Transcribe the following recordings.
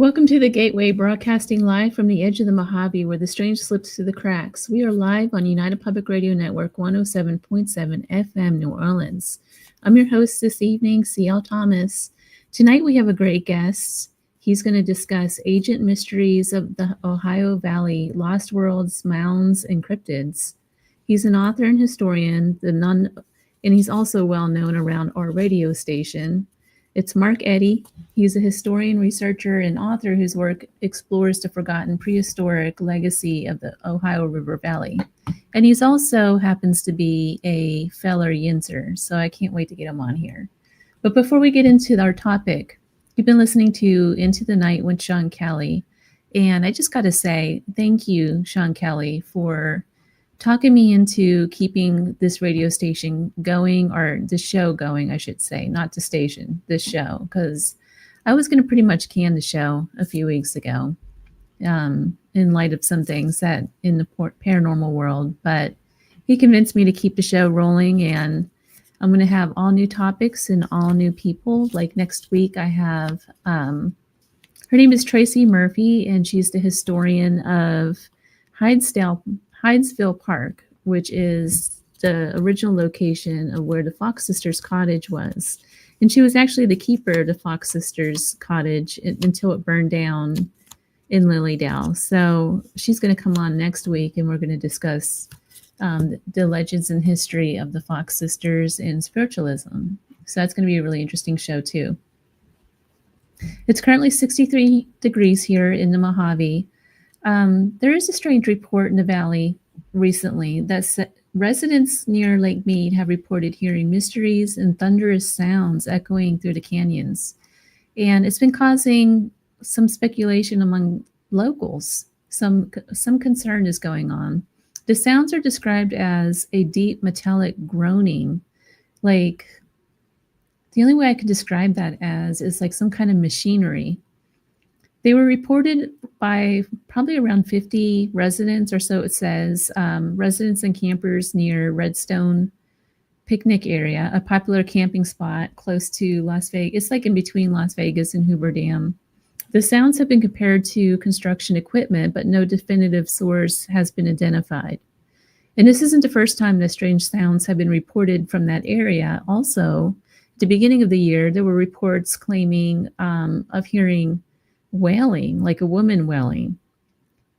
Welcome to the Gateway, broadcasting live from the edge of the Mojave where the strange slips through the cracks. We are live on United Public Radio Network 107.7 FM New Orleans. I'm your host this evening, C.L. Thomas. Tonight we have a great guest. He's going to discuss ancient mysteries of the Ohio Valley, lost worlds, mounds, and cryptids. He's an author and historian, and he's also well known around our radio station. It's Mark Eddy. He's a historian, researcher, and author whose work explores the forgotten prehistoric legacy of the Ohio River Valley. And he's also happens to be a Feller Yinzer, so I can't wait to get him on here. But before we get into our topic, you've been listening to Into the Night with Sean Kelly, and I just got to say thank you, Sean Kelly, for talking me into keeping this radio station going, or the show going, I should say, not the station, this show, because I was going to pretty much can the show a few weeks ago in light of some things that in the paranormal world, but he convinced me to keep the show rolling, and I'm going to have all new topics and all new people. Like next week, I have, her name is Tracy Murphy, and she's the historian of Hydesville Park, which is the original location of where the Fox Sisters cottage was. And she was actually the keeper of the Fox Sisters cottage until it burned down in Lilydale. So she's going to come on next week, and we're going to discuss the legends and history of the Fox Sisters and spiritualism. So that's going to be a really interesting show too. It's currently 63 degrees here in the Mojave. There is a strange report in the valley recently that residents near Lake Mead have reported hearing mysteries and thunderous sounds echoing through the canyons. And it's been causing some speculation among locals. Some concern is going on. The sounds are described as a deep metallic groaning. Like, the only way I could describe that as is like some kind of machinery. They were reported by probably around 50 residents or so, it says, residents and campers near Redstone Picnic Area, a popular camping spot close to Las Vegas. It's like in between Las Vegas and Hoover Dam. The sounds have been compared to construction equipment, but no definitive source has been identified. And this isn't the first time that strange sounds have been reported from that area. Also, at the beginning of the year, there were reports claiming of hearing wailing, like a woman wailing.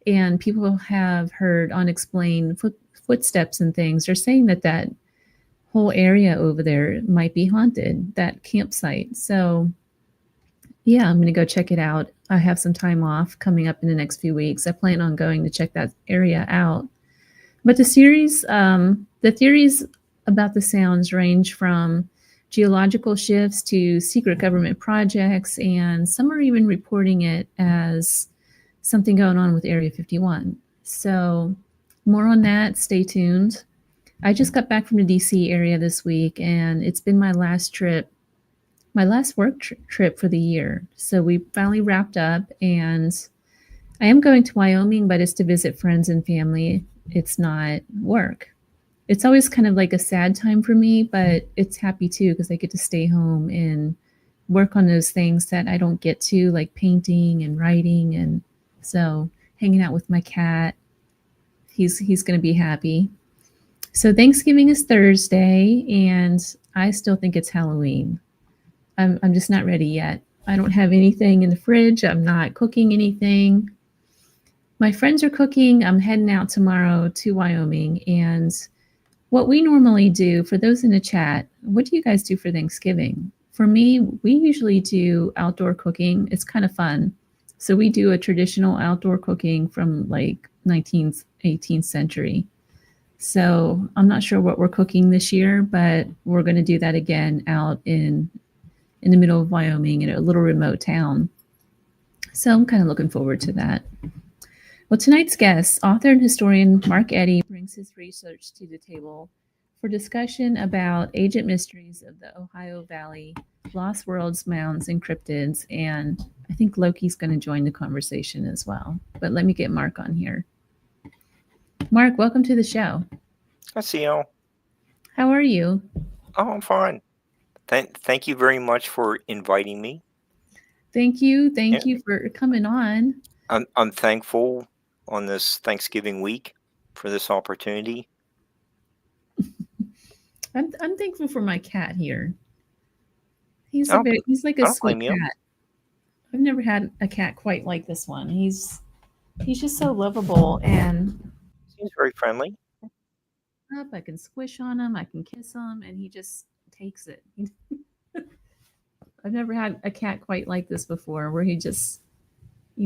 And people have heard unexplained footsteps and things. They're saying that whole area over there might be haunted, that campsite. So yeah, I'm going to go check it out. I have some time off coming up in the next few weeks. I plan on going to check that area out. But the theories about the sounds range from geological shifts to secret government projects, and some are even reporting it as something going on with Area 51. So more on that, stay tuned. I just got back from the DC area this week, and it's been my last work trip for the year. So we finally wrapped up, and I am going to Wyoming, but it's to visit friends and family. It's not work. It's always kind of like a sad time for me, but it's happy too, because I get to stay home and work on those things that I don't get to, like painting and writing. And so hanging out with my cat, he's going to be happy. So Thanksgiving is Thursday, and I still think it's Halloween. I'm just not ready yet. I don't have anything in the fridge. I'm not cooking anything. My friends are cooking. I'm heading out tomorrow to Wyoming, and what we normally do, for those in the chat, what do you guys do for Thanksgiving? For me, we usually do outdoor cooking. It's kind of fun. So we do a traditional outdoor cooking from like 19th, 18th century. So I'm not sure what we're cooking this year, but we're going to do that again out in the middle of Wyoming in a little remote town. So I'm kind of looking forward to that. Well, tonight's guest, author and historian Mark Eddy, brings his research to the table for discussion about ancient mysteries of the Ohio Valley, lost worlds, mounds, and cryptids. And I think Loki's going to join the conversation as well. But let me get Mark on here. Mark, welcome to the show. Hi, CL. How are you? Oh, I'm fine. Thank you very much for inviting me. Thank you. Yeah, Thank you for coming on. I'm thankful on this Thanksgiving week for this opportunity. I'm thankful for my cat here. I don't, He's like I a don't sweet blame you. cat. I've never had a cat quite like this one. He's just so lovable and Seems very friendly. up. I can squish on him, I can kiss him, and he just takes it. I've never had a cat quite like this before, where he just,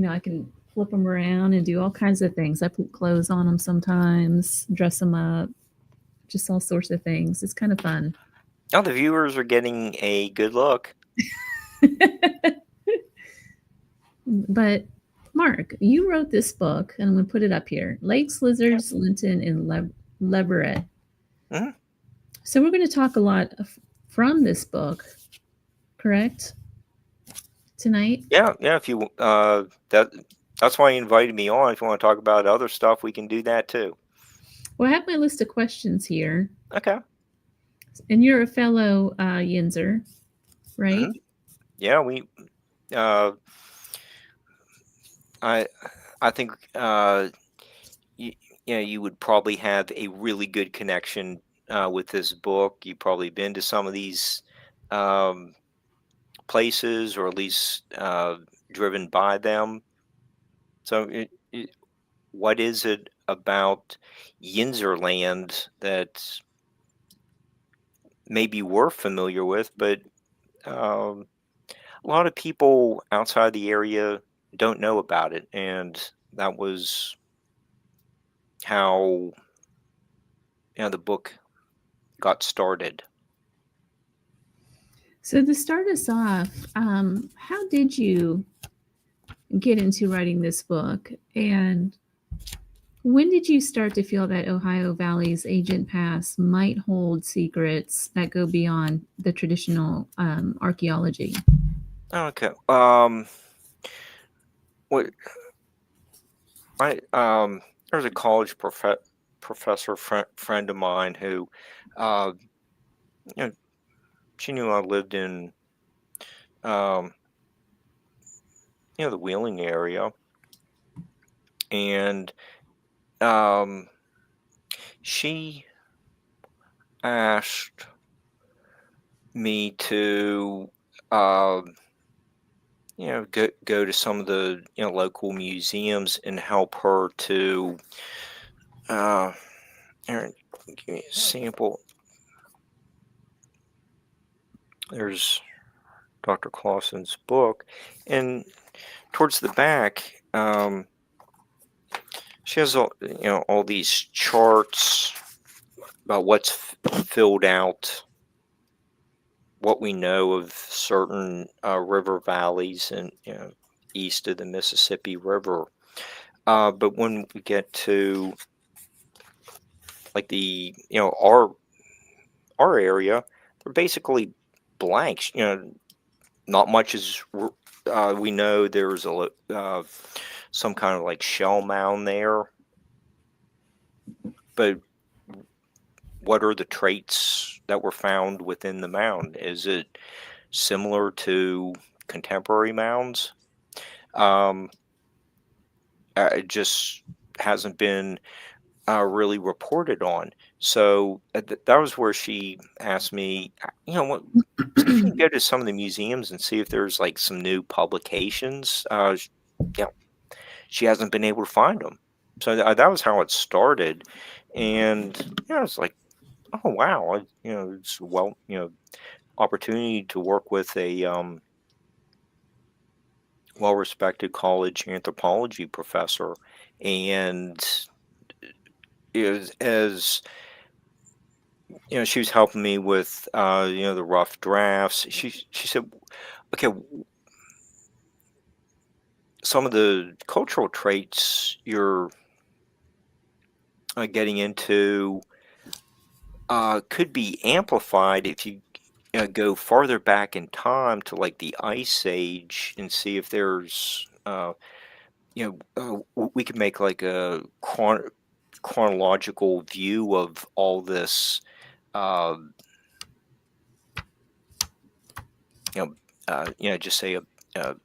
I can flip him around and do all kinds of things. I put clothes on him sometimes, dress him up, just all sorts of things. It's kind of fun. Now the viewers are getting a good look. But Mark, you wrote this book, and I'm going to put it up here: Lakes, Yeah. Lizards, Linton and Leverett. Hmm. So we're going to talk a lot from this book, correct? Tonight. Yeah, yeah. If you that's why you invited me on. If you want to talk about other stuff, we can do that too. Well, I have my list of questions here, Okay. and you're a fellow Yinzer, Hmm. right? Yeah, we. Uh, I I think you, you would probably have a really good connection with this book. You've probably been to some of these um, places, or at least driven by them. So, what is it about Yinzerland that maybe we're familiar with, but um, a lot of people outside the area don't know about it? And that was how the book got started. So to start us off, how did you get into writing this book, and when did you start to feel that Ohio Valley's Agent Pass might hold secrets that go beyond the traditional archaeology? Okay. What I there was a college professor friend of mine who, uh, you know, she knew I lived in, um, the Wheeling area, and um, she asked me to, um, go to some of the local museums and help her to, uh, here, give me a sample. There's Dr. Clausen's book, and towards the back, she has all these charts about what's filled out, what we know of certain river valleys and east of the Mississippi River. But when we get to like the our area, they're basically blanks. Not much is. We know there's some kind of like shell mound there, but what are the traits that were found within the mound? Is it similar to contemporary mounds? Um, it just hasn't been really reported on. So that was where she asked me, what, see if you can go to some of the museums and see if there's like some new publications. You know, she hasn't been able to find them. So that was how it started. And I was like, oh wow, it's opportunity to work with a well-respected college anthropology professor, and is as she was helping me with the rough drafts. She said, okay, some of the cultural traits you're getting into could be amplified if you go farther back in time to like the Ice Age and see if there's we could make like a chronological view of all this, uh, you just say a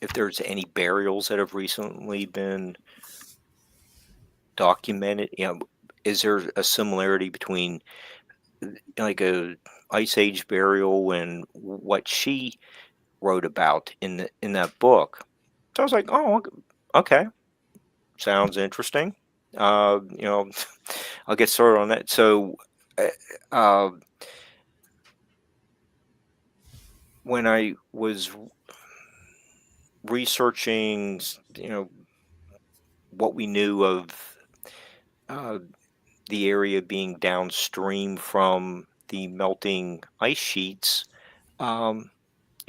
if there's any burials that have recently been documented. Is there a similarity between like a ice age burial and what she wrote about in that book? So I was like, oh, okay, sounds interesting. I'll get started on that. So, uh, uh, when I was researching, what we knew of uh, the area being downstream from the melting ice sheets, um,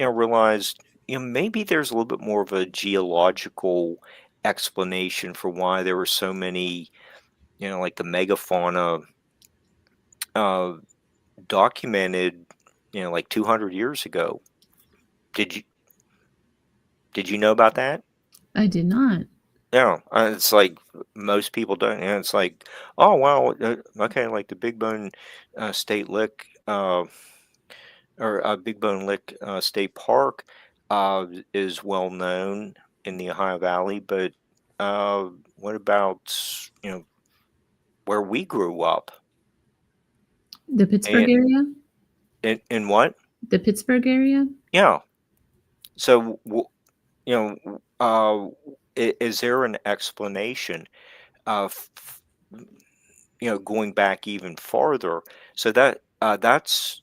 realized, maybe there's a little bit more of a geological explanation for why there were so many, like the megafauna uh, documented, like 200 years ago. Did you did you know about that? I did not. Yeah, it's like most people don't. And it's like, oh wow, okay, like the Big Bone State Lick or Big Bone Lick State Park is well known in the Ohio Valley, but what about where we grew up? The Pittsburgh And area? in what? The Pittsburgh area? Yeah. So is there an explanation of going back even farther? So that's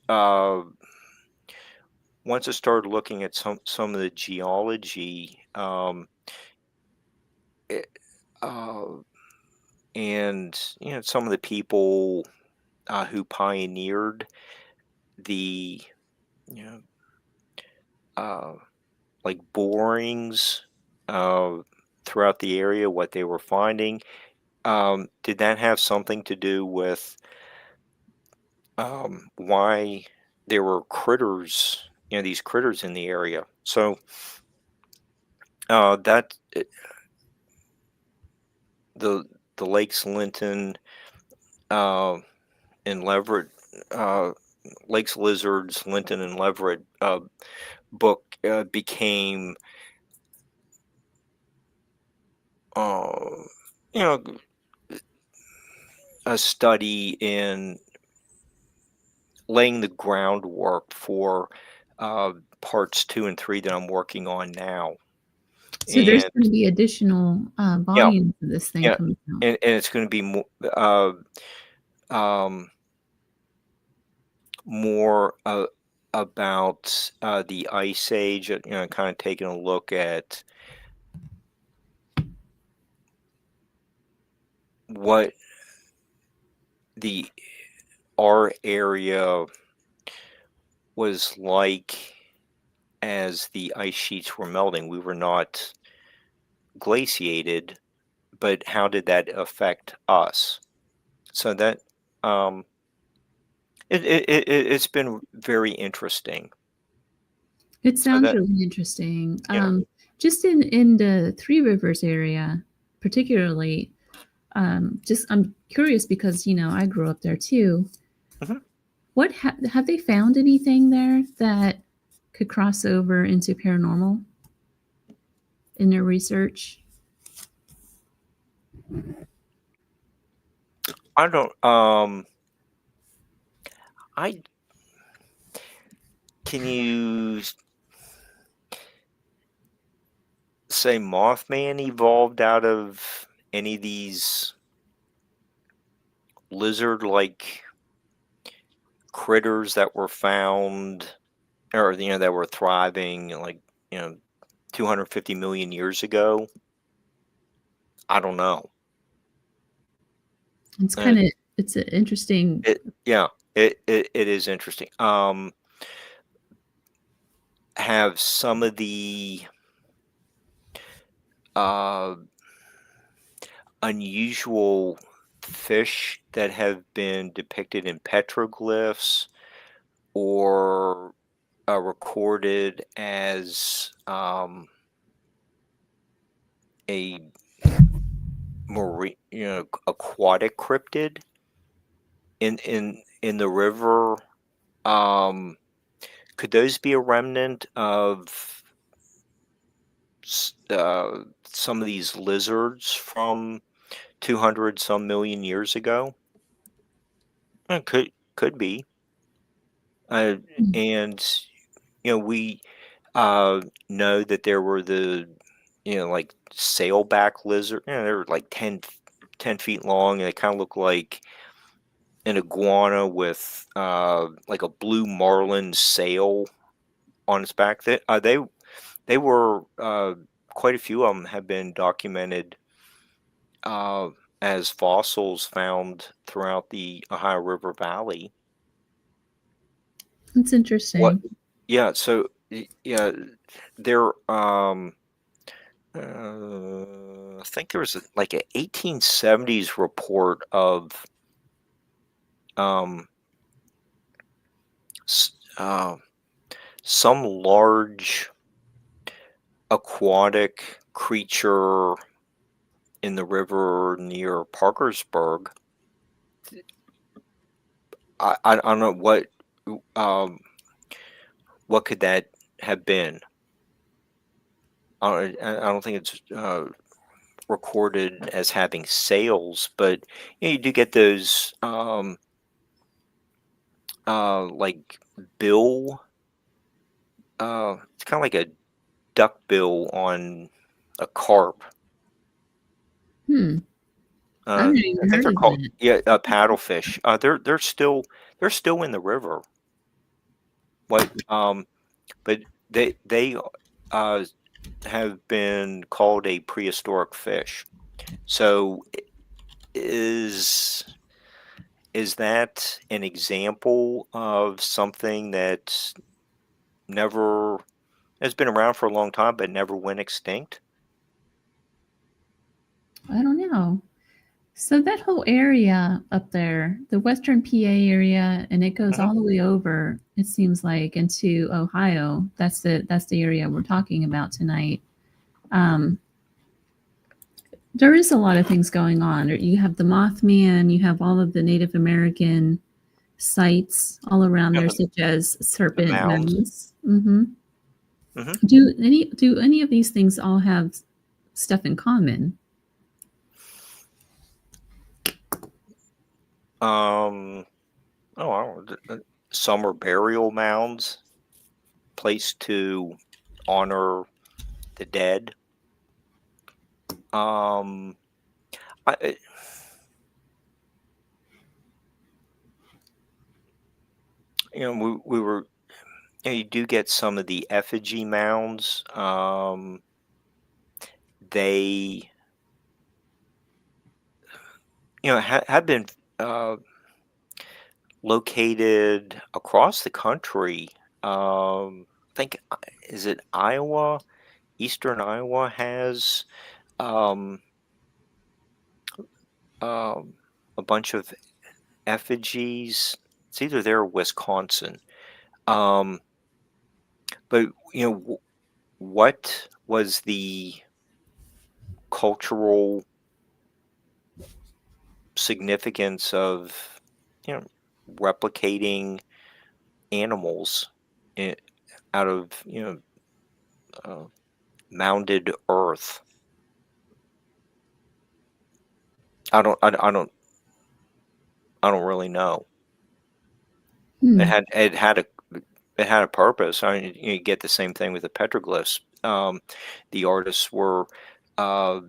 once I started looking at some of the geology, it, uh, and some of the people who pioneered the you know uh, like borings uh, throughout the area, what they were finding. Did that have something to do with why there were critters, these critters in the area? So that the the lakes Linton uh, and Leverett, uh, Lakes Lizards, Linton and Leverett book became uh, you know a study in laying the groundwork for parts 2 and 3 that I'm working on now. So there's And going to be additional yeah, volumes of this thing yeah, coming out. and it's going to be um, more about the Ice Age. Kind of taking a look at what the our area was like as the ice sheets were melting. We were not glaciated, but how did that affect us? So that um, it's been very interesting. It So sounds that really interesting. yeah. Just in the Three Rivers area, particularly, just I'm curious because I grew up there too. Mhm. What have they found anything there that could cross over into paranormal in their research? I don't. I Can you say Mothman evolved out of any of these lizard-like critters that were found, or that were thriving like 250 million years ago? I don't know. It's Uh, kind of it's an interesting. yeah, it is interesting. Have some of the uh, unusual fish that have been depicted in petroglyphs or recorded as a marine, aquatic cryptid in the river. Um, could those be a remnant of some of these lizards from 200 some million years ago? Could be. Uh, Hmm. and we know that there were the like sailback lizard. They were like 10 feet long, and they kind of look like an iguana with like a blue marlin sail on its back. They were quite a few of them have been documented uh, as fossils found throughout the Ohio River Valley. That's What? interesting. Yeah. So yeah, there. I think there was like an 1870s report of um, s- uh, some large aquatic creature in the river near Parkersburg. I don't know um, what could that have been. I don't think it's recorded as having sails, but you do get those like bill. It's kind of like a duck bill on a carp. Hmm. I've never I even think heard they're of called, that. yeah, paddlefish. They're still in the river. What but they uh have been called a prehistoric fish. So is is that an example of something that never has been around for a long time but never went extinct? I don't know. So that whole area up there, the Western PA area, and it goes Hmm. all the way over, it seems like, into Ohio. That's the area we're talking about tonight. Um, there is a lot of things going on. You have the Mothman, you have all of the Native American sites all around Yeah, there, the, such as the serpent mounds. mounds. Hmm. Hmm. Do any of these things all have stuff in common? Um, oh, I don't know. Some are burial mounds placed to honor the dead. Um, I, we were, you do get some of the effigy mounds. They, have been uh, located across the country. I think, is it Iowa? Eastern Iowa has um, um, a bunch of effigies. It's either there or Wisconsin. Um, but what was the cultural significance of you know replicating animals i- out of uh, mounded earth? I don't really know. It Hmm. had it had a it had a purpose. I mean, you get the same thing with the petroglyphs. The artists were uh,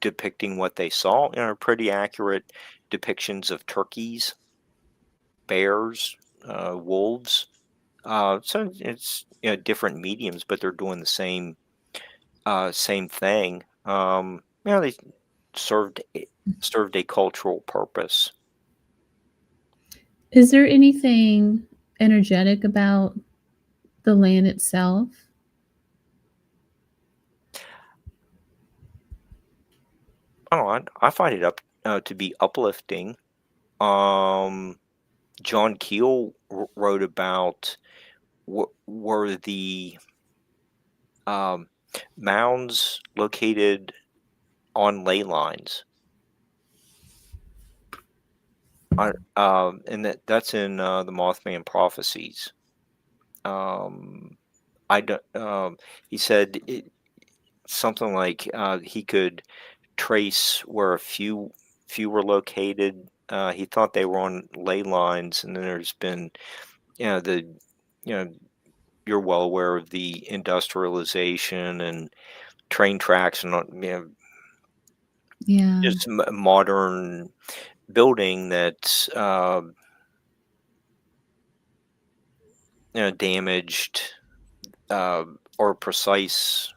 depicting what they saw. Pretty accurate depictions of turkeys, bears, wolves. So it's different mediums, but they're doing the same thing. They served served a cultural purpose. Is there anything energetic about the land itself? I find it up to be uplifting. Um, John Keel wrote about were the um, mounds located on ley lines. And that's in the Mothman prophecies. Um, I don't. He said something like he could trace where a few were located. He thought they were on ley lines, and then there's been, the, you know, you're well aware of the industrialization and train tracks and Yeah. just modern building that's damaged or precise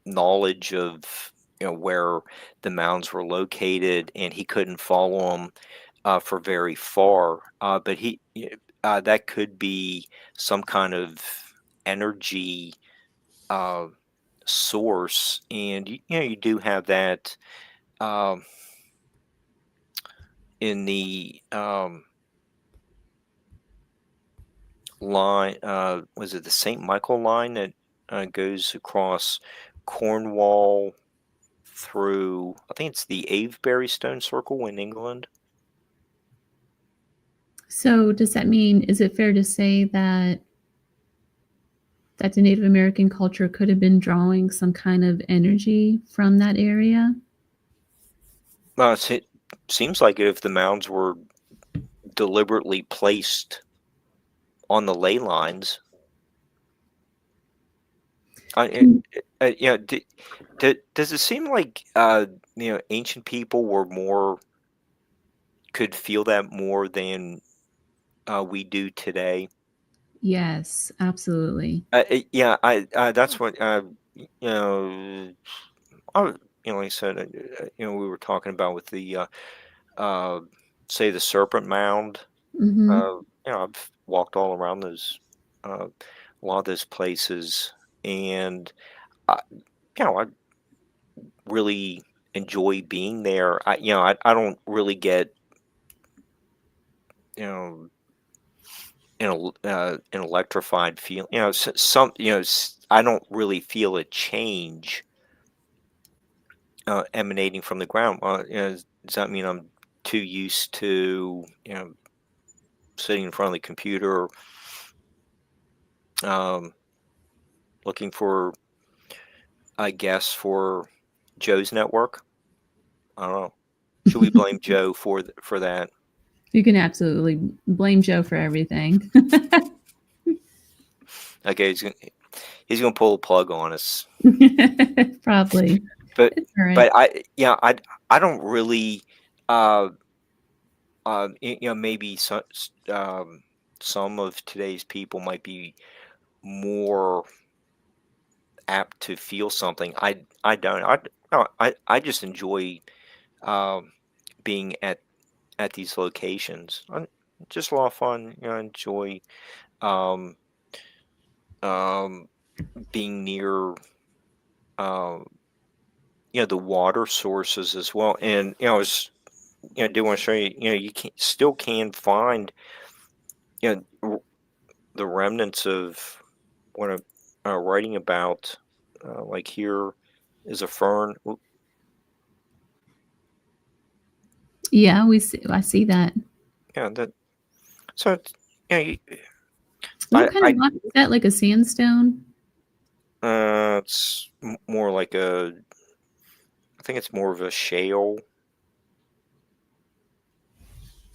knowledge of where the mounds were located, and he couldn't follow them for very far. But that could be some kind of energy uh, source, and you do have that um, in the line. Was it the St. Michael line that goes across Cornwall through? I think it's the Avebury Stone Circle in England. So does that mean, is it fair to say that the Native American culture could have been drawing some kind of energy from that area? It seems like if the mounds were deliberately placed on the ley lines, Can- does it seem like ancient people could feel that more than we do today? yes, absolutely. Yeah, that's what you know. Like I said, we were talking about with the uh, say the Serpent Mound. Hmm. I've walked all around a lot of those places, and I really enjoy being there. I don't really get you know an electrified feel. Some I don't really feel a change emanating from the ground. Does that mean I'm too used to sitting in front of the computer, um, looking for I guess for Joe's network? I don't know. Should we blame Joe for that? You can absolutely blame Joe for everything. Okay, he's gonna pull a plug on us. Probably. But It's all right. but I don't really uh maybe some of today's people might be more apt to feel something. I don't. No, I just enjoy um being at these locations. Just a lot of fun. I enjoy um um being near um the water sources as well. And I was do want to show you, you can find the remnants of what I'm writing about. Like here is a fern. Yeah, I see that. Yeah, that. So it's, you, What kind of I rock is that? Like a sandstone? it's more like I think it's more of a shale.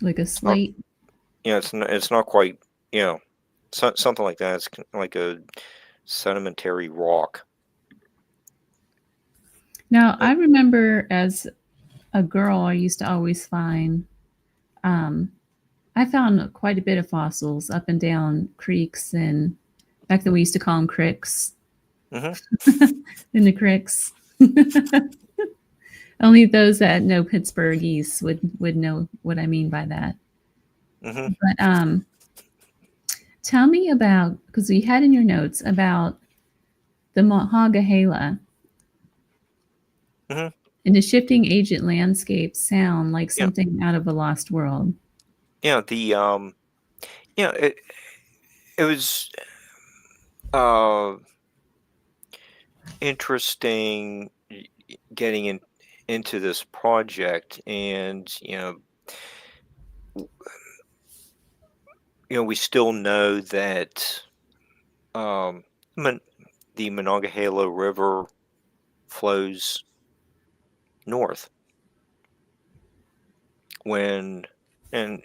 Like a It's not. slate? It's not quite. Something like that. It's like a sedimentary rock. Now, I remember as a girl, I used to always find, um, I found quite a bit of fossils up and down creeks, and back then we used to call them cricks, Hmm. in the cricks. Only those that know Pittsburghese would know what I mean by that. Hmm. But tell me about, because you had in your notes about the Monongahela Hmm. and the shifting agent landscape sound like Yeah. something out of a lost world. The it was uh interesting getting into this project, and we still know that um the Monongahela River flows north. When and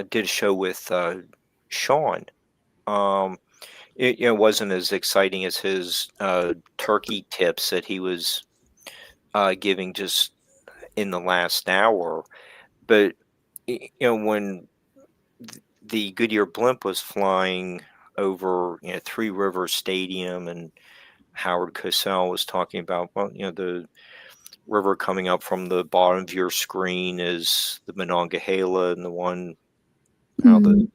did a show with Sean. It wasn't as exciting as his turkey tips that he was giving just in the last hour, but when the Goodyear blimp was flying over Three Rivers Stadium, and Howard Cosell was talking about, well, the river coming up from the bottom of your screen is the Monongahela, and the one Hmm. Which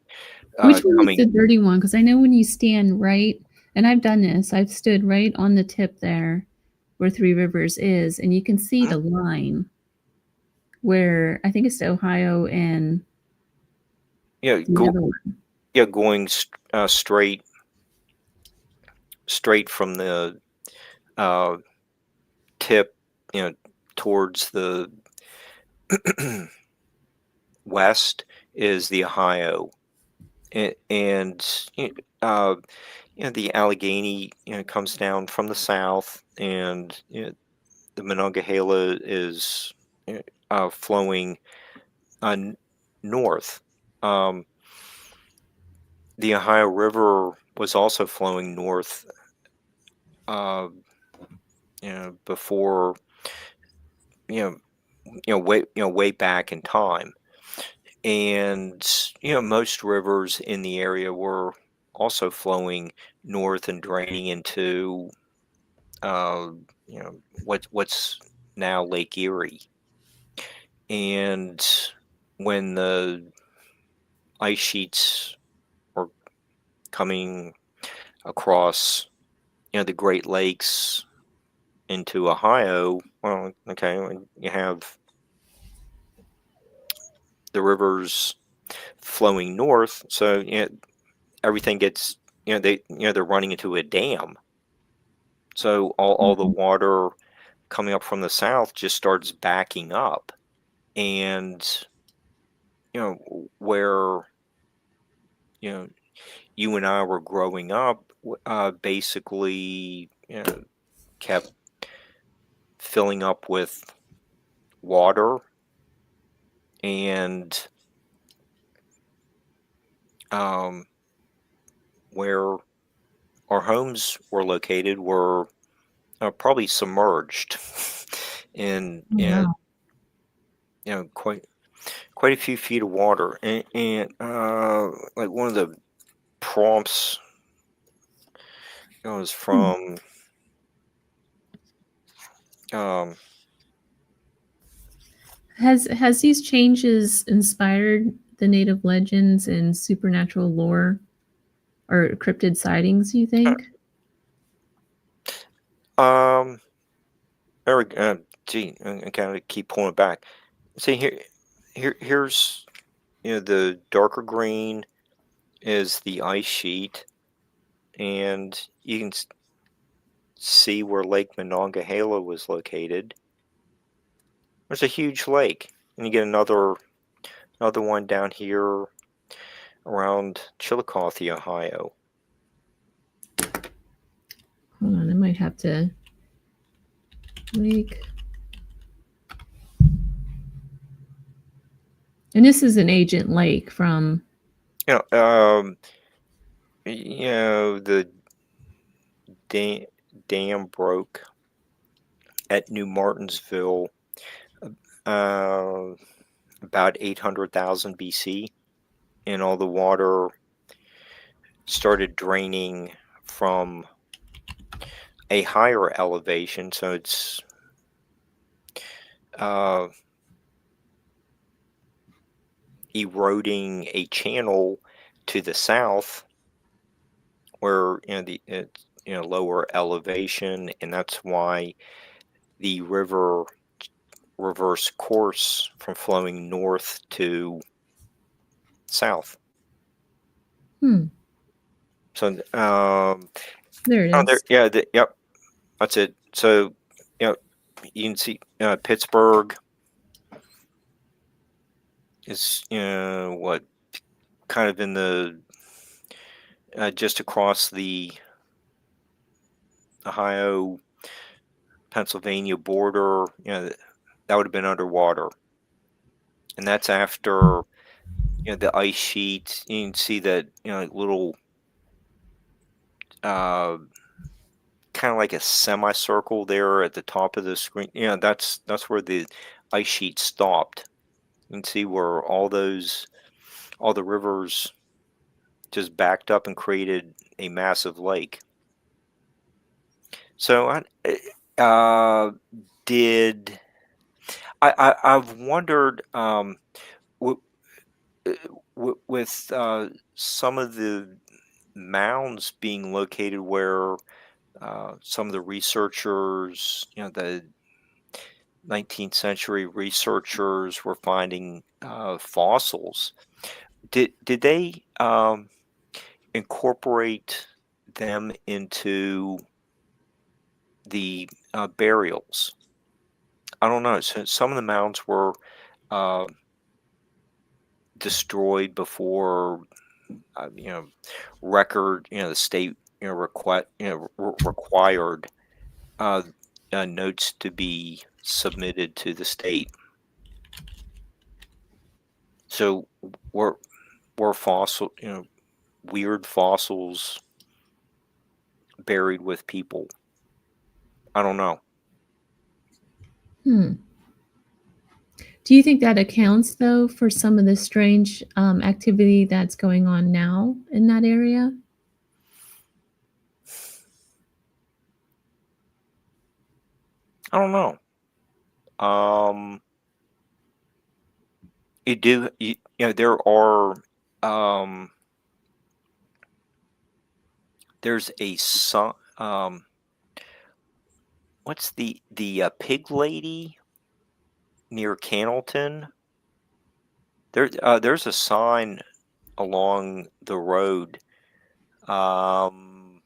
one is coming. the dirty one? Because I know when you stand right, and I've done this, I've stood right on the tip there where Three Rivers is, and you can see the line where I think it's Ohio and Yeah, the other one. going straight from the tip, towards the west is the Ohio, and the Allegheny comes down from the south, and the Monongahela is flowing north. Um, the Ohio River was also flowing north, before way back in time, and most rivers in the area were also flowing north and draining into uh, what's now Lake Erie. And when the ice sheets were coming across the Great Lakes into Ohio, well, okay, you have the rivers flowing north, so everything gets they're running into a dam, so all the Mhm. water coming up from the south just starts backing up, and where you know you and I were growing up, basically kept filling up with water, and um, where our homes were located were probably submerged in Oh, wow. quite a few feet of water, and like one of the prompts was Hmm. from um, Has these changes inspired the native legends and supernatural lore or cryptid sightings, you think? um there we gee, I kind of keep pulling it back. See here's the darker green is the ice sheet, and you can see where Lake Monongahela was located. There's a huge lake, and you get another one down here around Chillicothe, Ohio. Hold on, I might have to lake. And this is an agent lake from. You know, um, the dam broke at New Martinsville uh, about 800,000 BC, and all the water started draining from a higher elevation. So it's uh, eroding a channel to the south where it's lower elevation, and that's why the river reverse course from flowing north to south. Hmm. So There it oh, there, is. yeah, yep, that's it. So you can see Pittsburgh is what kind of in the just across the Ohio Pennsylvania border, that would have been underwater. And that's after, the ice sheet. You can see that, little, uh, kind of like a semicircle there at the top of the screen. That's where the ice sheet stopped. You can see where all the rivers just backed up and created a massive lake. So did I've wondered, w- with some of the mounds being located where some of the researchers, the 19th century researchers were finding fossils. Did they incorporate them into the burials? I don't know. So some of the mounds were uh, destroyed before, you know, the state, required uh, notes to be submitted to the state. So were weird fossils buried with people? I don't know. Hmm. Do you think that accounts, though, for some of the strange activity that's going on now in that area? I don't know. Um, there are, um, there's a son. What's the pig lady near Cannleton? There's a sign along the road. Um,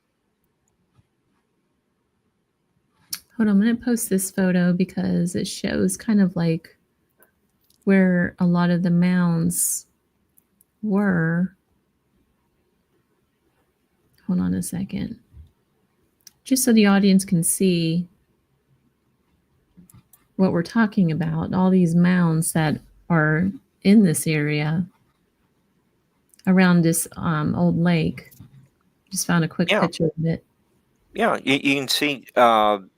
Hold on, I'm going to post this photo because it shows kind of like where a lot of the mounds were. Hold on a second. Just so the audience can see what we're talking about, all these mounds that are in this area around this old lake. Just found a quick yeah, picture of it. yeah. You can see, you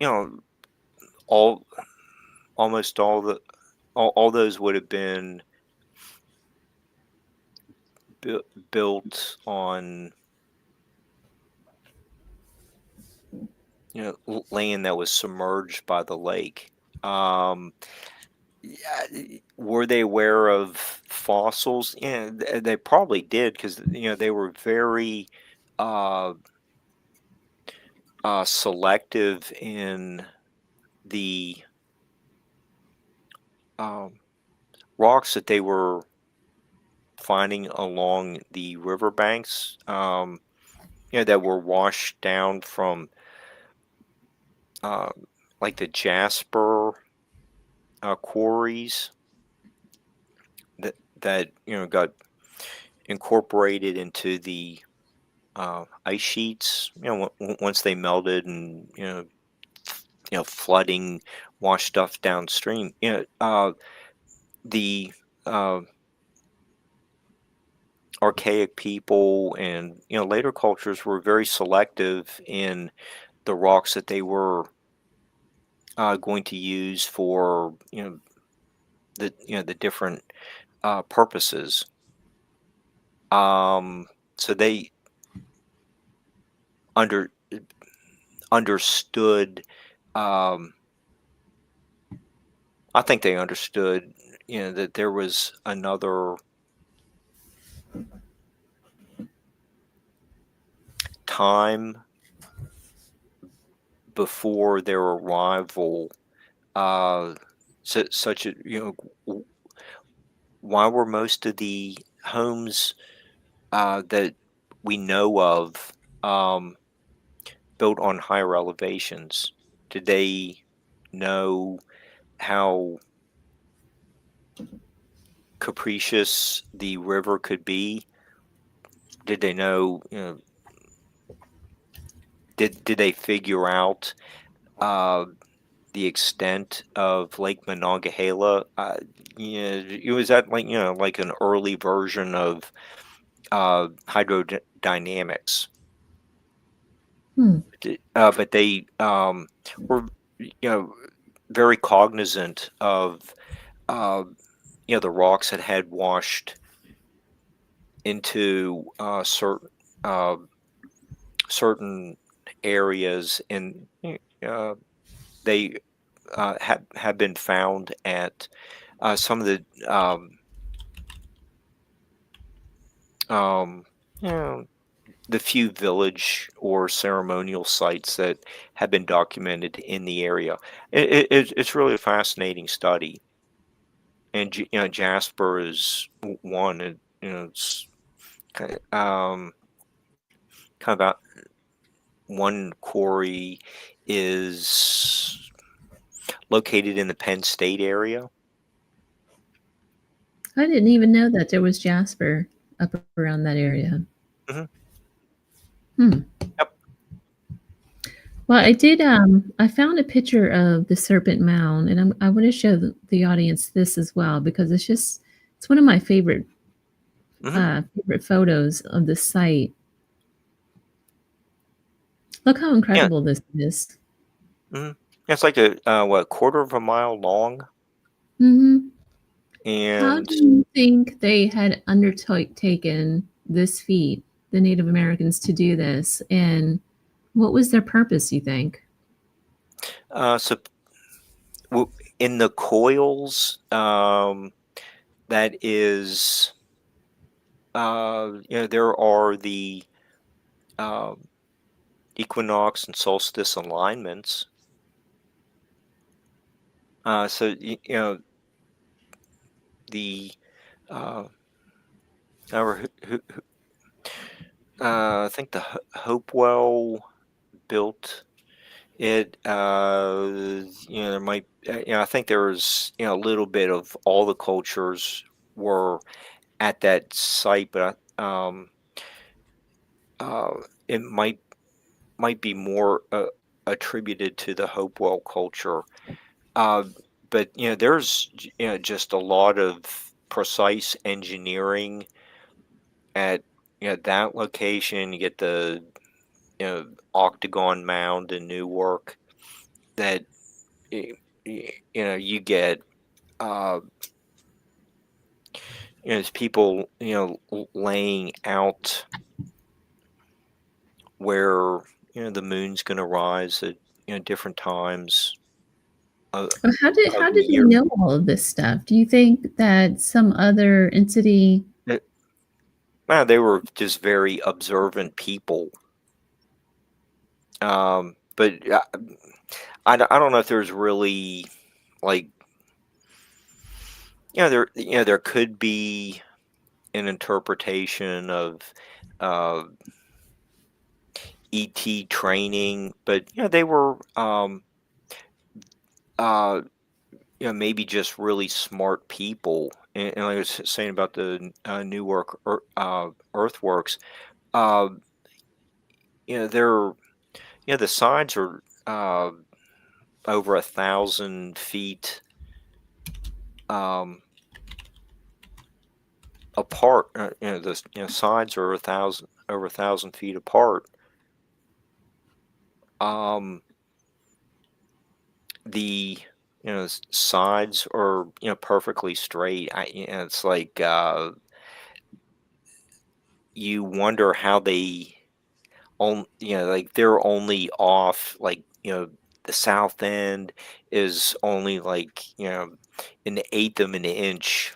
know, all almost all those would have been built on, land that was submerged by the lake. Um, yeah, were they aware of fossils? Yeah, they probably did, because they were very uh, selective in the um, rocks that they were finding along the riverbanks. That were washed down from, uh, like the Jasper quarries that got incorporated into the ice sheets. Once they melted, and flooding washed stuff downstream. The uh, archaic people and later cultures were very selective in the rocks that they were going to use for the different purposes. So they under understood. Um, I think they understood, that there was another time before their arrival. Such a why were most of the homes that we know of um, built on higher elevations? Did they know how capricious the river could be did they know? Did they figure out uh, the extent of Lake Monongahela? Was that like an early version of hydrodynamics? Hmm. But they were very cognizant of uh, the rocks that had washed into uh, certain areas, and they have been found at some of the um, you know, the few village or ceremonial sites that have been documented in the area. It's really a fascinating study, and Jasper is one. And it's kind of about one quarry is located in the Penn State area. I didn't even know that there was jasper up around that area. Hmm. Hmm. Yep. Well, I did. I found a picture of the Serpent Mound, and I want to show the audience this as well because it's one of my Hmm. favorite photos of the site. Look how Yeah. incredible this is. Hmm. It's like a quarter of a mile long, Hmm. How and do you think they had undertaken this feat, the Native Americans, to do this, and what was their purpose? You think? so in the coils, that is, there are the uh, equinox and solstice alignments. So the uh, our, I think the Hopewell built it. There might, I think there was, a little bit of all the cultures were at that site, but uh, it might be more attributed to the Hopewell culture. Uh, but there's just a lot of precise engineering at that location. You get the octagon mound in Newark that you get uh, it's people laying out where the moon's going to rise at different times of, How the did they year. know all of this stuff? Do you think that some other entity? They were just very observant people. But I don't know if there's really like there could be an interpretation of uh, ET training, but they were uh, maybe just really smart people. And like I was saying about the Newark earthworks, uh, they're the sides are over 1,000 feet um, apart. The sides are over 1,000 feet apart. Um, the sides are perfectly straight. It's like you wonder how they like they're only off like the south end is only like an eighth of an inch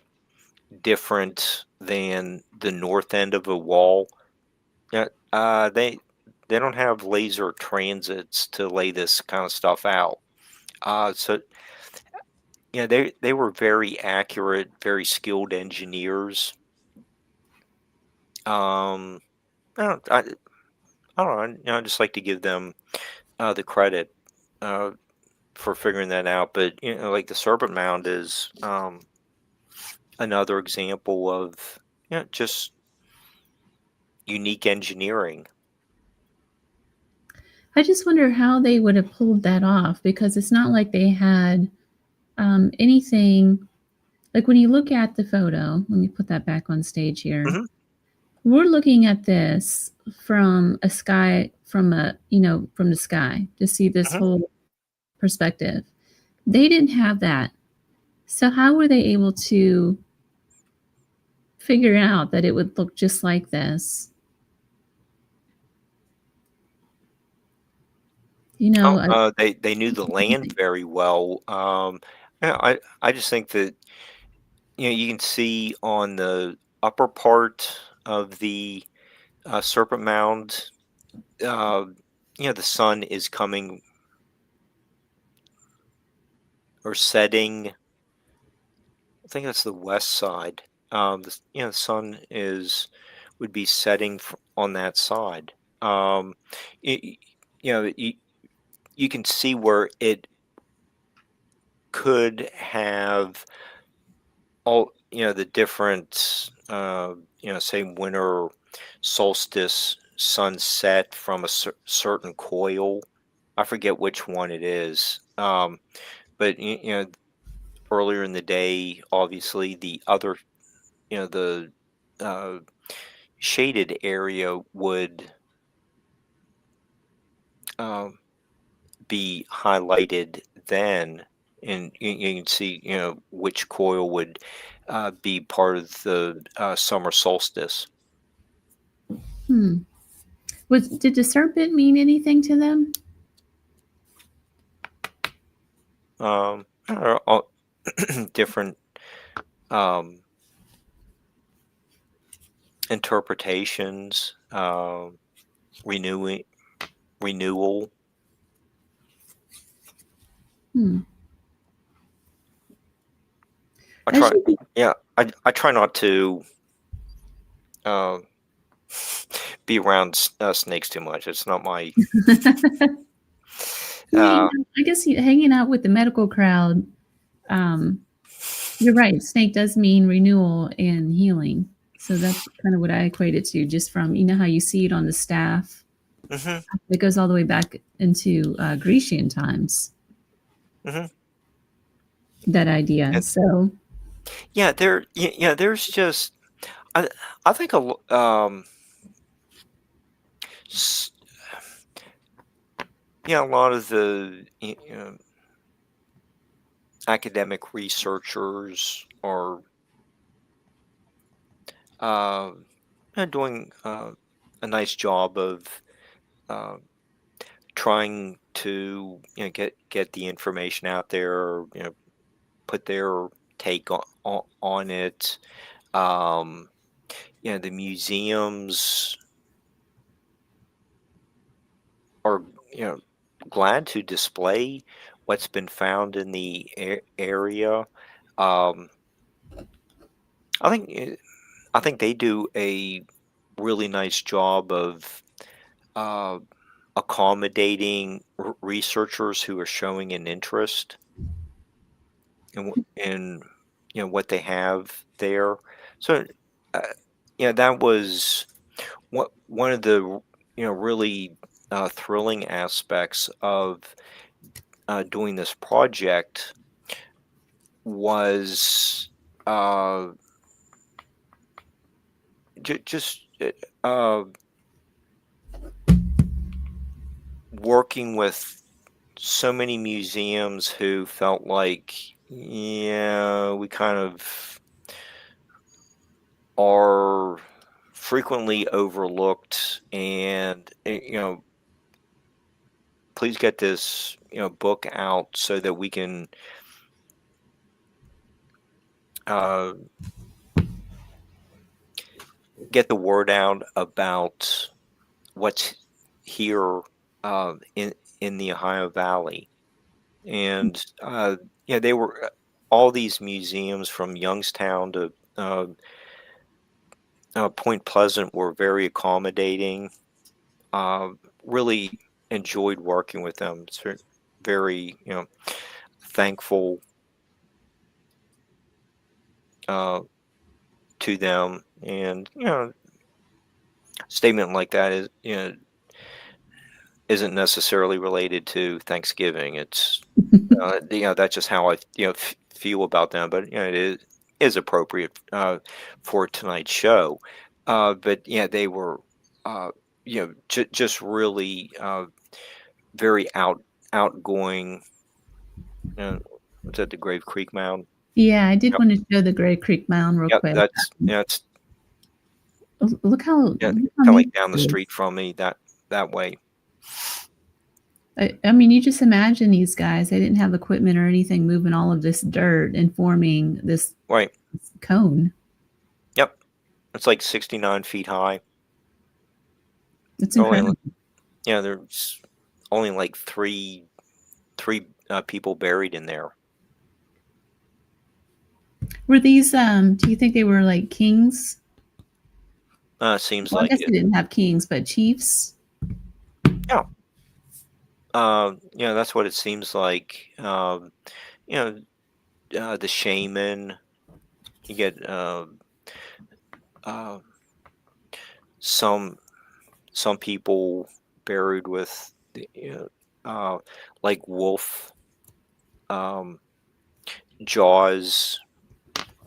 different than the north end of a wall. Yeah, they don't have laser transits to lay this kind of stuff out. So they were very accurate, very skilled engineers. Um, I don't, I, I don't know. I just like to give them the credit uh, for figuring that out. But like the Serpent Mound is another example of just unique engineering. I just wonder how they would have pulled that off, because it's not like they had anything. Like when you look at the photo, let me put that back on stage here. Mhm. We're looking at this from a sky, from the sky to see this Mhm. whole perspective. They didn't have that. So how were they able to figure out that it would look just like this? You know, They knew the land very well. Yeah, I just think that you can see on the upper part of the Serpent Mound, uh, the sun is coming or setting. I think that's the west side. The sun would be setting on that side. Um, y- y- you know, you, you can see where it could have all the different say winter solstice sunset from a certain coil. I forget which one it is. But earlier in the day, obviously the other the uh, shaded area would um, be highlighted then, and you can see which coil would be part of the summer solstice. hmm. Did the serpent mean anything to them? I don't know, all different um, interpretations, renewing renewal. Hmm. I As try, you yeah, I try not to uh, be around snakes too much. It's not my. well, Uh, I guess hanging out with the medical crowd, um, you're right. Snake does mean renewal and healing. So that's kind of what I equate it to, just from, how you see it on the staff. hmm It goes all the way back into Grecian times, hmm that idea. And So, yeah, there's just I I think s- a lot of the academic researchers are uh, doing a nice job of uh, trying to get the information out there, put their take on it. Um, the museums are glad to display what's been found in the area. Um, I think I think they do a really nice job of uh, accommodating researchers who are showing an interest in what they have there. So uh, that was one of the really thrilling aspects of doing this project was uh, just working with so many museums who felt like, yeah, we kind of are frequently overlooked, and please get this book out so that we can uh, get the word out about what's here in the Ohio Valley. And they were all these museums from Youngstown to Point Pleasant were very accommodating. Uh, really enjoyed working with them. It's very thankful uh, to them, and statement like that is, isn't necessarily related to Thanksgiving. It's, that's just how I, feel about them. But it is appropriate for tonight's show. But yeah, they were, just really very outgoing. Was at the Grave Creek Mound? Yeah, I did Yep. want to show the Grave Creek Mound real Yep, quick. it's Look how, kind look how of like neat down the it is. street from me that way. I mean, you just imagine these guys. They didn't have equipment or anything moving all of this dirt and forming this Right. cone. Yep. It's like 69 feet high. It's incredible. There's only like three people buried in there. Were these, do you think they were like kings? Seems Well, I like guess it. they didn't have kings, but chiefs. Yeah. That's what it seems like. The shaman. You get some people buried with like wolf jaws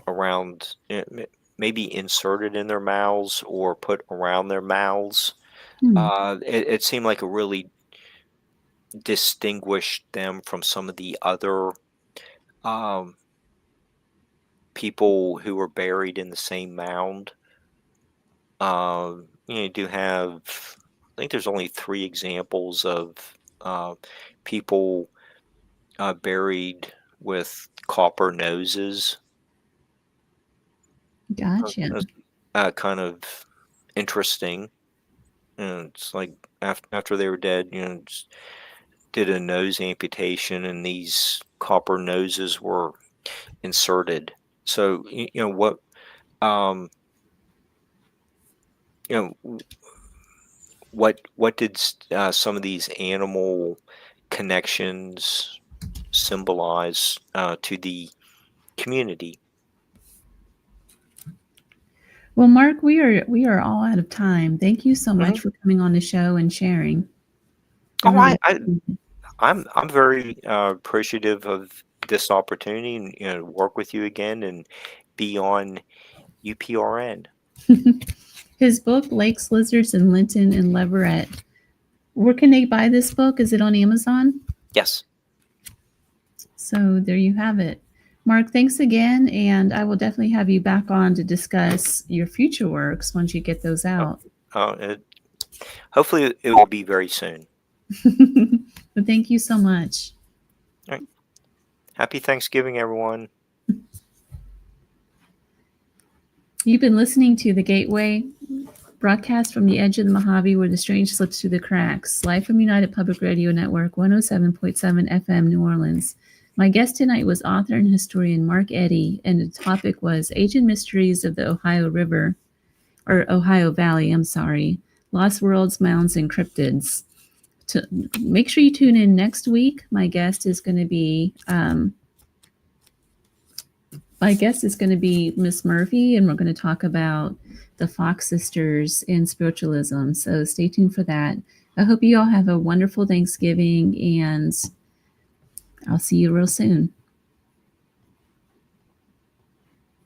around, maybe inserted in their mouths or put around their mouths. It seemed like it really distinguished them from some of the other people who were buried in the same mound. You do have, I think there's only 3 examples of people buried with copper noses. Gotcha. That's kind of interesting. It's like after they were dead, just did a nose amputation, and these copper noses were inserted. So what what did some of these animal connections symbolize to the community? Well, Mark, we are all out of time. Thank you so much for coming on the show and sharing. I'm very appreciative of this opportunity, and work with you again and be on UPRN. His book, Lakes, Lizards, and Linton and Leverett. Where can they buy this book? Is it on Amazon? Yes. So there you have it. Mark, thanks again, and I will definitely have you back on to discuss your future works once you get those out. Hopefully it will be very soon. But thank you so much. All right. Happy Thanksgiving, everyone. You've been listening to The Gateway, broadcast from the edge of the Mojave where the strange slips through the cracks, live from United Public Radio Network, 107.7 FM, New Orleans. My guest tonight was author and historian Mark Eddy, and the topic was Ancient Mysteries of the Ohio River, or Ohio Valley, Lost Worlds, Mounds, and Cryptids. Make sure you tune in next week. My guest is going to be Miss Murphy, and we're going to talk about the Fox sisters and spiritualism. So stay tuned for that. I hope you all have a wonderful Thanksgiving, and I'll see you real soon.